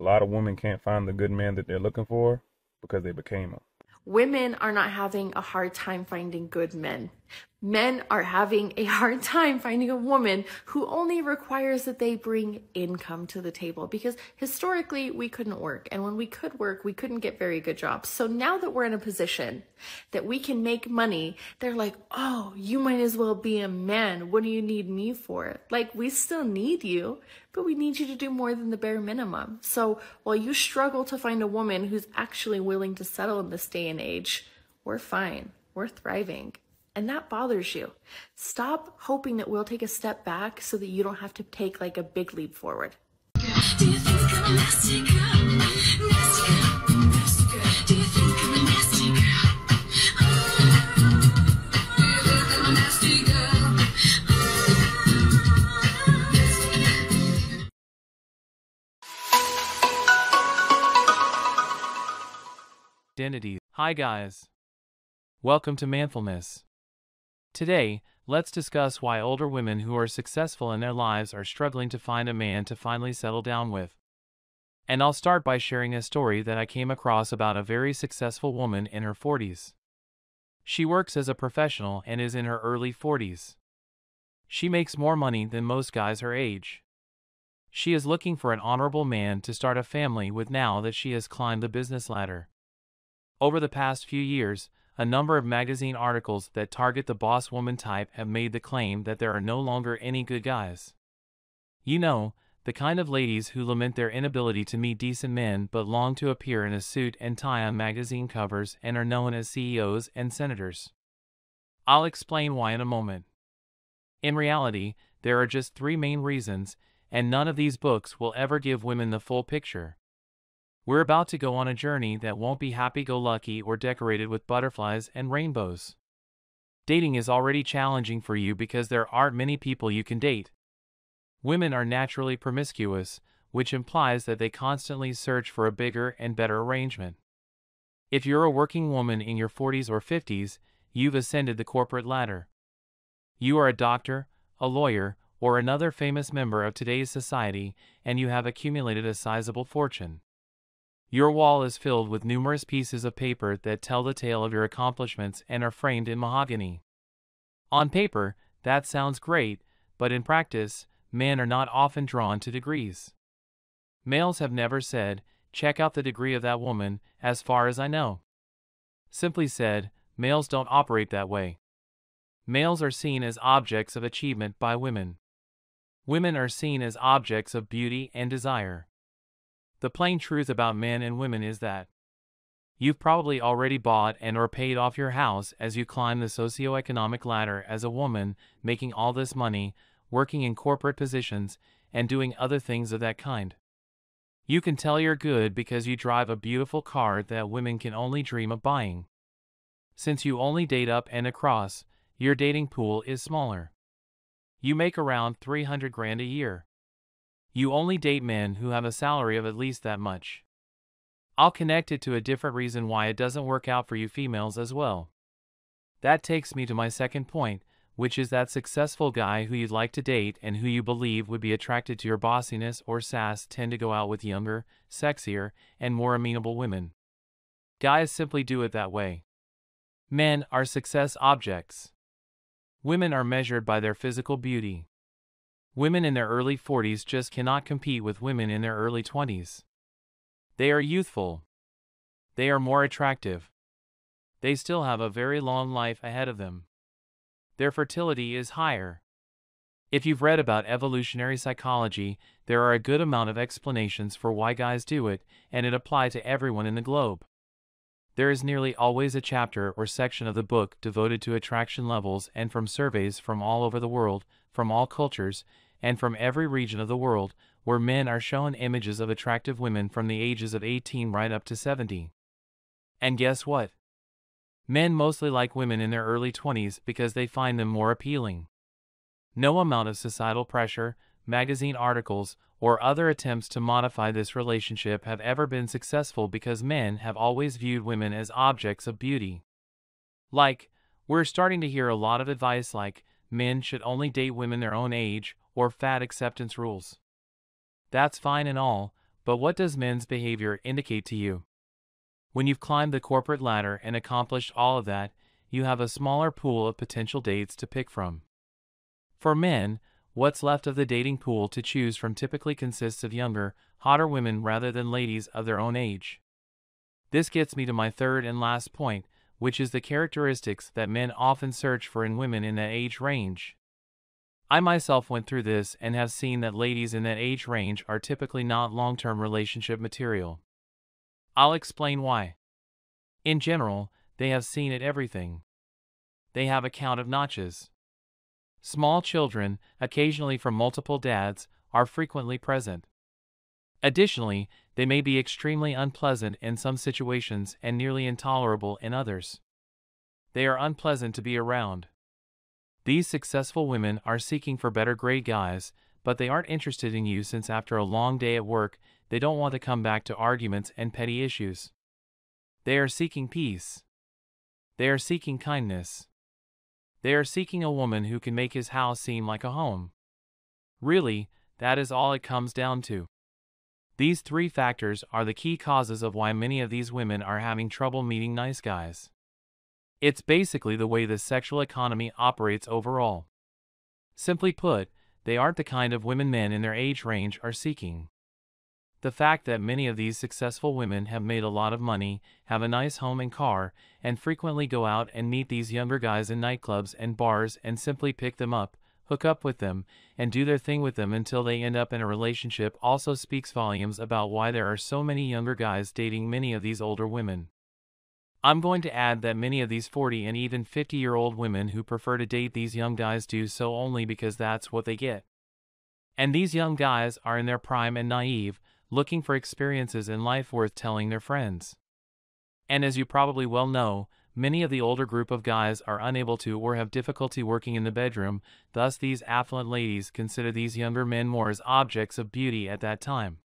A lot of women can't find the good man that they're looking for because they became him. Women are not having a hard time finding good men. Men are having a hard time finding a woman who only requires that they bring income to the table, because historically we couldn't work. And when we could work, we couldn't get very good jobs. So now that we're in a position that we can make money, they're like, oh, you might as well be a man. What do you need me for? Like, we still need you, but we need you to do more than the bare minimum. So while you struggle to find a woman who's actually willing to settle in this day and age, we're fine. We're thriving. And that bothers you. Stop hoping that we'll take a step back so that you don't have to take like a big leap forward. Do you think I'm a nasty girl? Nasty girl, nasty girl. Do you think I'm a nasty girl? Do you think I'm a nasty girl? Identity. Hi guys. Welcome to Manfulness. Today, let's discuss why older women who are successful in their lives are struggling to find a man to finally settle down with. And I'll start by sharing a story that I came across about a very successful woman in her 40s. She works as a professional and is in her early 40s. She makes more money than most guys her age. She is looking for an honorable man to start a family with now that she has climbed the business ladder. Over the past few years, a number of magazine articles that target the boss woman type have made the claim that there are no longer any good guys. You know, the kind of ladies who lament their inability to meet decent men but long to appear in a suit and tie on magazine covers and are known as CEOs and senators. I'll explain why in a moment. In reality, there are just three main reasons, and none of these books will ever give women the full picture. We're about to go on a journey that won't be happy-go-lucky or decorated with butterflies and rainbows. Dating is already challenging for you because there aren't many people you can date. Women are naturally promiscuous, which implies that they constantly search for a bigger and better arrangement. If you're a working woman in your 40s or 50s, you've ascended the corporate ladder. You are a doctor, a lawyer, or another famous member of today's society, and you have accumulated a sizable fortune. Your wall is filled with numerous pieces of paper that tell the tale of your accomplishments and are framed in mahogany. On paper, that sounds great, but in practice, men are not often drawn to degrees. Males have never said, check out the degree of that woman, as far as I know. Simply said, males don't operate that way. Males are seen as objects of achievement by women. Women are seen as objects of beauty and desire. The plain truth about men and women is that you've probably already bought and or paid off your house as you climb the socioeconomic ladder as a woman, making all this money, working in corporate positions, and doing other things of that kind. You can tell you're good because you drive a beautiful car that women can only dream of buying. Since you only date up and across, your dating pool is smaller. You make around 300 grand a year. You only date men who have a salary of at least that much. I'll connect it to a different reason why it doesn't work out for you females as well. That takes me to my second point, which is that successful guy who you'd like to date and who you believe would be attracted to your bossiness or sass tend to go out with younger, sexier, and more amenable women. Guys simply do it that way. Men are success objects. Women are measured by their physical beauty. Women in their early 40s just cannot compete with women in their early 20s. They are youthful. They are more attractive. They still have a very long life ahead of them. Their fertility is higher. If you've read about evolutionary psychology, there are a good amount of explanations for why guys do it, and it applies to everyone in the globe. There is nearly always a chapter or section of the book devoted to attraction levels, and from surveys from all over the world, from all cultures, and from every region of the world, where men are shown images of attractive women from the ages of 18 right up to 70. And guess what? Men mostly like women in their early 20s because they find them more appealing. No amount of societal pressure, magazine articles, or other attempts to modify this relationship have ever been successful because men have always viewed women as objects of beauty. Like, we're starting to hear a lot of advice like, men should only date women their own age, or fat acceptance rules. That's fine and all, But what does men's behavior indicate to you? When you've climbed the corporate ladder and accomplished all of that, you have a smaller pool of potential dates to pick from. For men, what's left of the dating pool to choose from typically consists of younger, hotter women rather than ladies of their own age. This gets me to my third and last point, which is the characteristics that men often search for in women in that age range. I myself went through this and have seen that ladies in that age range are typically not long-term relationship material. I'll explain why. In general, they have seen it everything. They have a count of notches. Small children, occasionally from multiple dads, are frequently present. Additionally, they may be extremely unpleasant in some situations and nearly intolerable in others. They are unpleasant to be around. These successful women are seeking for better grade guys, but they aren't interested in you since after a long day at work, they don't want to come back to arguments and petty issues. They are seeking peace. They are seeking kindness. They are seeking a woman who can make his house seem like a home. Really, that is all it comes down to. These three factors are the key causes of why many of these women are having trouble meeting nice guys. It's basically the way the sexual economy operates overall. Simply put, they aren't the kind of women men in their age range are seeking. The fact that many of these successful women have made a lot of money, have a nice home and car, and frequently go out and meet these younger guys in nightclubs and bars and simply pick them up, hook up with them, and do their thing with them until they end up in a relationship also speaks volumes about why there are so many younger guys dating many of these older women. I'm going to add that many of these 40 and even 50-year-old women who prefer to date these young guys do so only because that's what they get. And these young guys are in their prime and naive, looking for experiences in life worth telling their friends. And as you probably well know, many of the older group of guys are unable to or have difficulty working in the bedroom, thus these affluent ladies consider these younger men more as objects of beauty at that time.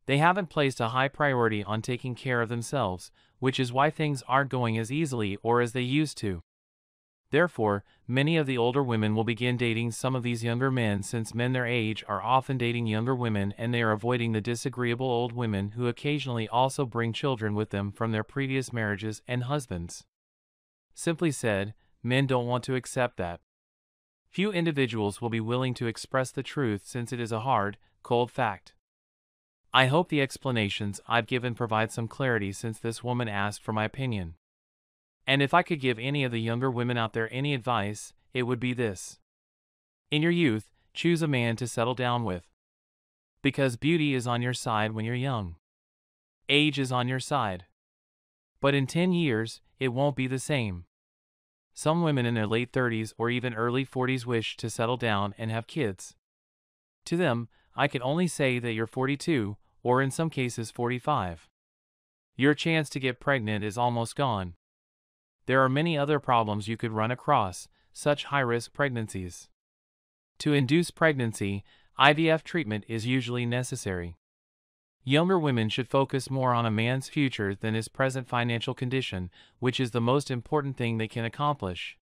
They haven't placed a high priority on taking care of themselves, which is why things aren't going as easily or as they used to. Therefore, many of the older women will begin dating some of these younger men since men their age are often dating younger women and they are avoiding the disagreeable old women who occasionally also bring children with them from their previous marriages and husbands. Simply said, men don't want to accept that. Few individuals will be willing to express the truth since it is a hard, cold fact. I hope the explanations I've given provide some clarity since this woman asked for my opinion. And if I could give any of the younger women out there any advice, it would be this. In your youth, choose a man to settle down with. Because beauty is on your side when you're young. Age is on your side. But in 10 years, it won't be the same. Some women in their late 30s or even early 40s wish to settle down and have kids. To them, I can only say that you're 42, or in some cases 45. Your chance to get pregnant is almost gone. There are many other problems you could run across, such high-risk pregnancies. To induce pregnancy, IVF treatment is usually necessary. Younger women should focus more on a man's future than his present financial condition, which is the most important thing they can accomplish.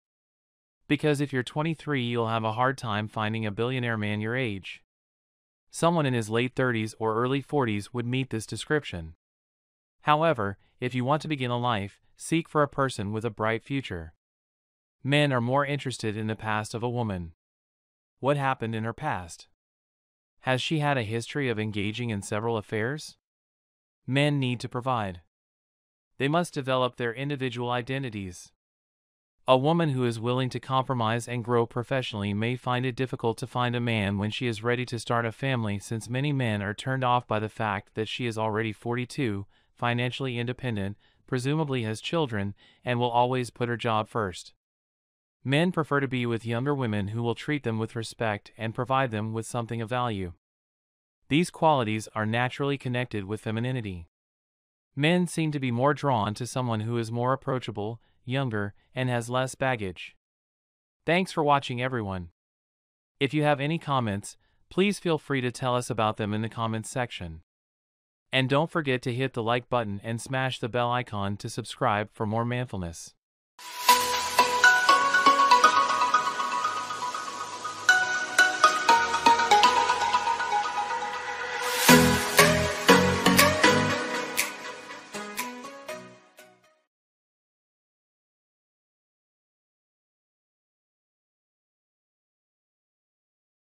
Because if you're 23, you'll have a hard time finding a billionaire man your age. Someone in his late 30s or early 40s would meet this description. However, if you want to begin a life, seek for a person with a bright future. Men are more interested in the past of a woman. What happened in her past? Has she had a history of engaging in several affairs? Men need to provide. They must develop their individual identities. A woman who is willing to compromise and grow professionally may find it difficult to find a man when she is ready to start a family since many men are turned off by the fact that she is already 42, financially independent, presumably has children, and will always put her job first. Men prefer to be with younger women who will treat them with respect and provide them with something of value. These qualities are naturally connected with femininity. Men seem to be more drawn to someone who is more approachable, younger, and has less baggage. Thanks for watching, everyone. If you have any comments, please feel free to tell us about them in the comments section. And don't forget to hit the like button and smash the bell icon to subscribe for more manfulness.